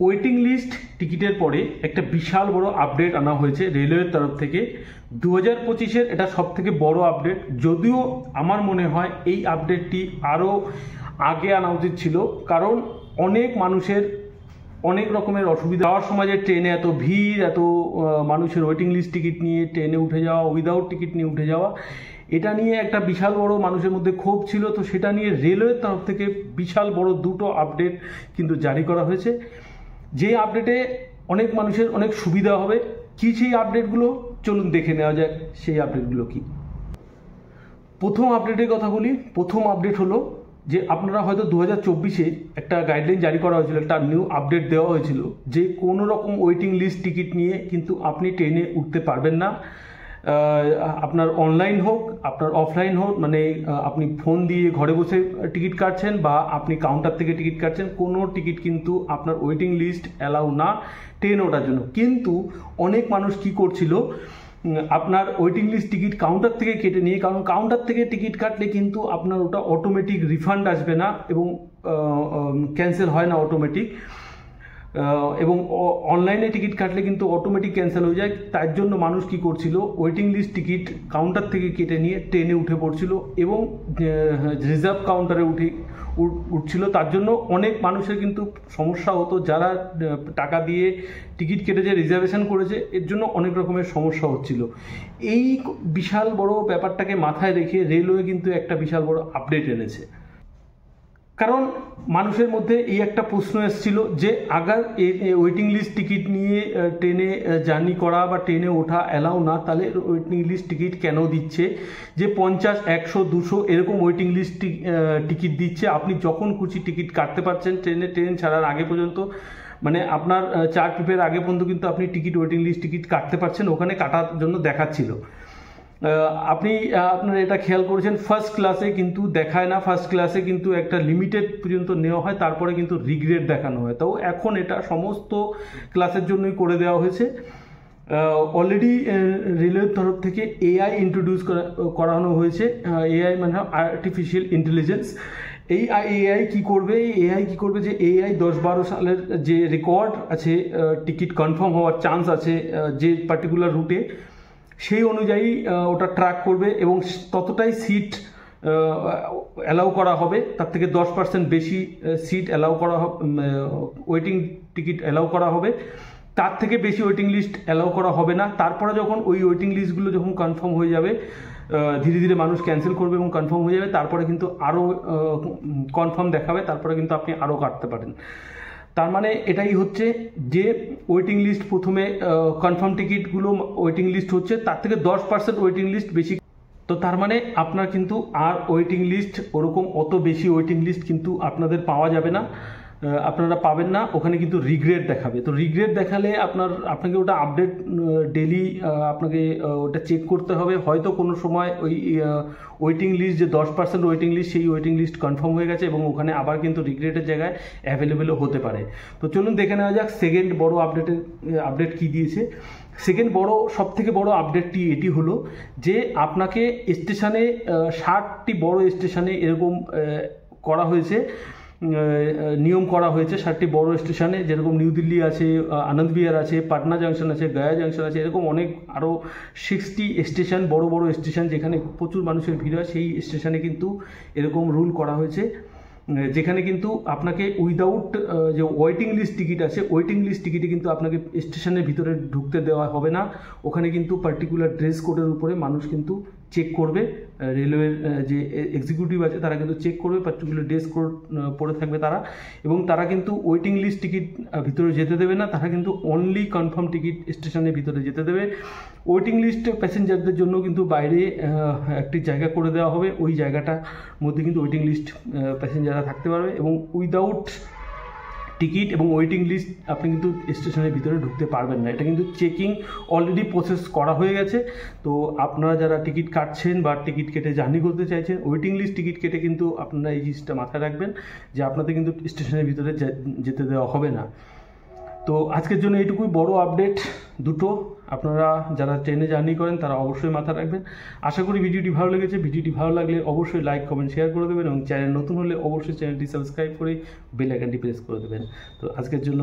Waiting list টিকিটের পরে একটা বিশাল বড় আপডেট আনা হয়েছে রেলওয়ের তরফ থেকে 2025-এর। এটা সব থেকে বড় আপডেট, যদিও আমার মনে হয় এই আপডেটটি আরও আগে আনা উচিত ছিল, কারণ অনেক মানুষের অনেক রকমের অসুবিধা হওয়ার সময় যে ট্রেনে এত ভিড়, এত মানুষের ওয়েটিং লিস্ট টিকিট নিয়ে ট্রেনে উঠে যাওয়া, উইদাউট টিকিট নিয়ে উঠে যাওয়া, এটা নিয়ে একটা বিশাল বড় মানুষের মধ্যে ক্ষোভ ছিল। তো সেটা নিয়ে রেলওয়ের তরফ থেকে বিশাল বড় দুটো আপডেট কিন্তু জারি করা হয়েছে, যে আপডেটে অনেক মানুষের অনেক সুবিধা হবে। কী সেই আপডেটগুলো, চলুন দেখে নেওয়া যাক সেই আপডেটগুলো কি। প্রথম আপডেটের কথা বলি। প্রথম আপডেট হলো যে আপনারা হয়তো 2024-এ একটা গাইডলাইন জারি করা হয়েছিল, একটা নিউ আপডেট দেওয়া হয়েছিল যে কোনো রকম ওয়েটিং লিস্ট টিকিট নিয়ে কিন্তু আপনি ট্রেনে উঠতে পারবেন না। আপনার অনলাইন হোক, আপনার অফলাইন হোক, মানে আপনি ফোন দিয়ে ঘরে বসে টিকিট কাটছেন বা আপনি কাউন্টার থেকে টিকিট কাটছেন, কোনো টিকিট কিন্তু আপনার ওয়েটিং লিস্ট অ্যালাউ না ট্রেনে ওঠার জন্য। কিন্তু অনেক মানুষ কি করছিল, আপনার ওয়েটিং লিস্ট টিকিট কাউন্টার থেকে কেটে নিয়ে, কারণ কাউন্টার থেকে টিকিট কাটলে কিন্তু আপনার ওটা অটোমেটিক রিফান্ড আসবে না এবং ক্যান্সেল হয় না অটোমেটিক, এবং অনলাইনে টিকিট কাটলে কিন্তু অটোমেটিক ক্যান্সেল হয়ে যায়। তার জন্য মানুষ কি করছিল, ওয়েটিং লিস্ট টিকিট কাউন্টার থেকে কেটে নিয়ে ট্রেনে উঠে পড়ছিল এবং রিজার্ভ কাউন্টারে উঠছিল। তার জন্য অনেক মানুষের কিন্তু সমস্যা হতো, যারা টাকা দিয়ে টিকিট কেটেছে, রিজার্ভেশন করেছে, এর জন্য অনেক রকমের সমস্যা হচ্ছিল। এই বিশাল বড় ব্যাপারটাকে মাথায় রেখে রেলওয়ে কিন্তু একটা বিশাল বড় আপডেট এনেছে। কারণ মানুষের মধ্যে এই একটা প্রশ্ন এসেছিল যে আগার ওয়েটিং লিস্ট টিকিট নিয়ে ট্রেনে জার্নি করা বা ট্রেনে ওঠা অ্যালাউ না, তাহলে ওয়েটিং লিস্ট টিকিট কেন দিচ্ছে? যে 50, 100, 200 এরকম ওয়েটিং লিস্ট টিকিট দিচ্ছে। আপনি যখন খুশি টিকিট কাটতে পারছেন ট্রেন ছাড়ার আগে পর্যন্ত, মানে আপনার 4 ট্রিপের আগে পর্যন্ত কিন্তু আপনি টিকিট ওয়েটিং লিস্ট টিকিট কাটতে পারছেন, ওখানে কাটার জন্য দেখাচ্ছিল। আপনারা এটা খেয়াল করেছেন, ফার্স্ট ক্লাসে কিন্তু দেখায় না, ফার্স্ট ক্লাসে কিন্তু একটা লিমিটেড পর্যন্ত নেওয়া হয়, তারপরে কিন্তু রিগ্রেড দেখানো হয়। তো এখন এটা সমস্ত ক্লাসের জন্যই করে দেওয়া হয়েছে। অলরেডি রেলওয়ের তরফ থেকে এআই ইন্ট্রোডিউস করানো হয়েছে। এআই মানে আর্টিফিশিয়াল ইন্টেলিজেন্স। এই এআই কি করবে? এআই কি করবে যে এআই 10-12 সালের যে রেকর্ড আছে, টিকিট কনফার্ম হওয়ার চান্স আছে যে পার্টিকুলার রুটে, সেই অনুযায়ী ওটা ট্র্যাক করবে এবং ততটাই সিট অ্যালাউ করা হবে। তার থেকে 10% বেশি সিট অ্যালাউ করা হবে, ওয়েটিং টিকিট অ্যালাউ করা হবে। তার থেকে বেশি ওয়েটিং লিস্ট অ্যালাউ করা হবে না। তারপরে যখন ওই ওয়েটিং লিস্টগুলো যখন কনফার্ম হয়ে যাবে, ধীরে ধীরে মানুষ ক্যান্সেল করবে এবং কনফার্ম হয়ে যাবে, তারপরে কিন্তু আরও কনফার্ম দেখাবে, তারপরে কিন্তু আপনি আরও কাটতে পারেন। তার মানে এটাই হচ্ছে যে ওয়েটিং লিস্ট প্রথমে কনফার্ম টিকিটগুলো ওয়েটিং লিস্ট হচ্ছে, তার থেকে 10% ওয়েটিং লিস্ট বেশি। তো তার মানে আপনার কিন্তু আর ওয়েটিং লিস্ট ওরকম অত বেশি ওয়েটিং লিস্ট কিন্তু আপনাদের পাওয়া যাবে না, আপনারা পাবেন না। ওখানে কিন্তু রিগ্রেড দেখাবে। তো রিগ্রেড দেখালে আপনাকে ওটা আপডেট ডেলি আপনাকে ওটা চেক করতে হবে। হয়তো কোনো সময় ওই ওয়েটিং লিস্ট যে 10% ওয়েটিং লিস্ট, সেই ওয়েটিং লিস্ট কনফার্ম হয়ে গেছে এবং ওখানে আবার কিন্তু রিগ্রেডের জায়গায় অ্যাভেলেবেলও হতে পারে। তো চলুন দেখে নেওয়া যাক সেকেন্ড বড় আপডেট কি দিয়েছে। সেকেন্ড বড়, সব থেকে বড় আপডেটটি এটি হলো যে আপনাকে স্টেশনে 60টি বড় স্টেশনে এরকম করা হয়েছে, নিয়ম করা হয়েছে 60টি বড় স্টেশনে, যেরকম নিউ দিল্লি আছে, আনন্দ বিহার আছে, পাটনা জাংশন আছে, গয়া জাংশন আছে, এরকম অনেক আরও 60টি স্টেশন, বড় বড় স্টেশন যেখানে প্রচুর মানুষের ভিড় হয়, সেই স্টেশনে কিন্তু এরকম রুল করা হয়েছে, যেখানে কিন্তু আপনাকে উইদাউট যে ওয়েটিং লিস্ট টিকিট আছে, ওয়েটিং লিস্ট টিকিটে কিন্তু আপনাকে স্টেশনের ভিতরে ঢুকতে দেওয়া হবে না। ওখানে কিন্তু পার্টিকুলার ড্রেস কোডের উপরে মানুষ কিন্তু চেক করবে, রেলওয়ের যে এক্সিকিউটিভ আছে তারা কিন্তু চেক করবে, পার্টিকুলার ড্রেস কোড পরে থাকবে তারা, এবং তারা কিন্তু ওয়েটিং লিস্ট টিকিট ভিতরে যেতে দেবে না, তারা কিন্তু অনলি কনফার্ম টিকিট স্টেশনের ভিতরে যেতে দেবে। ওয়েটিং লিস্ট প্যাসেঞ্জারদের জন্য কিন্তু বাইরে একটি জায়গা করে দেওয়া হবে, ওই জায়গাটার মধ্যে কিন্তু ওয়েটিং লিস্ট প্যাসেঞ্জাররা থাকতে পারবে এবং উইদাউট টিকিট এবং ওয়েটিং লিস্ট আপনি কিন্তু স্টেশনের ভিতরে ঢুকতে পারবেন না। এটা কিন্তু চেকিং অলরেডি প্রসেস করা হয়ে গেছে। তো আপনারা যারা টিকিট কাটছেন বা টিকিট কেটে জার্নি করতে চাইছেন, ওয়েটিং লিস্ট টিকিট কেটে কিন্তু আপনারা এই জিনিসটা মাথায় রাখবেন যে আপনাদের কিন্তু স্টেশনের ভিতরে যেতে দেওয়া হবে না। তো আজকের জন্য এইটুকুই বড় আপডেট দুটো। আপনারা যারা ট্রেনে জার্নি করেন তারা অবশ্যই মাথায় রাখবেন। আশা করি ভিডিওটি ভালো লেগেছে। ভিডিওটি ভালো লাগলে অবশ্যই লাইক, কমেন্ট, শেয়ার করে দেবেন এবং চ্যানেল নতুন হলে অবশ্যই চ্যানেলটি সাবস্ক্রাইব করে বেল আইকনটি প্রেস করে দেবেন। তো আজকের জন্য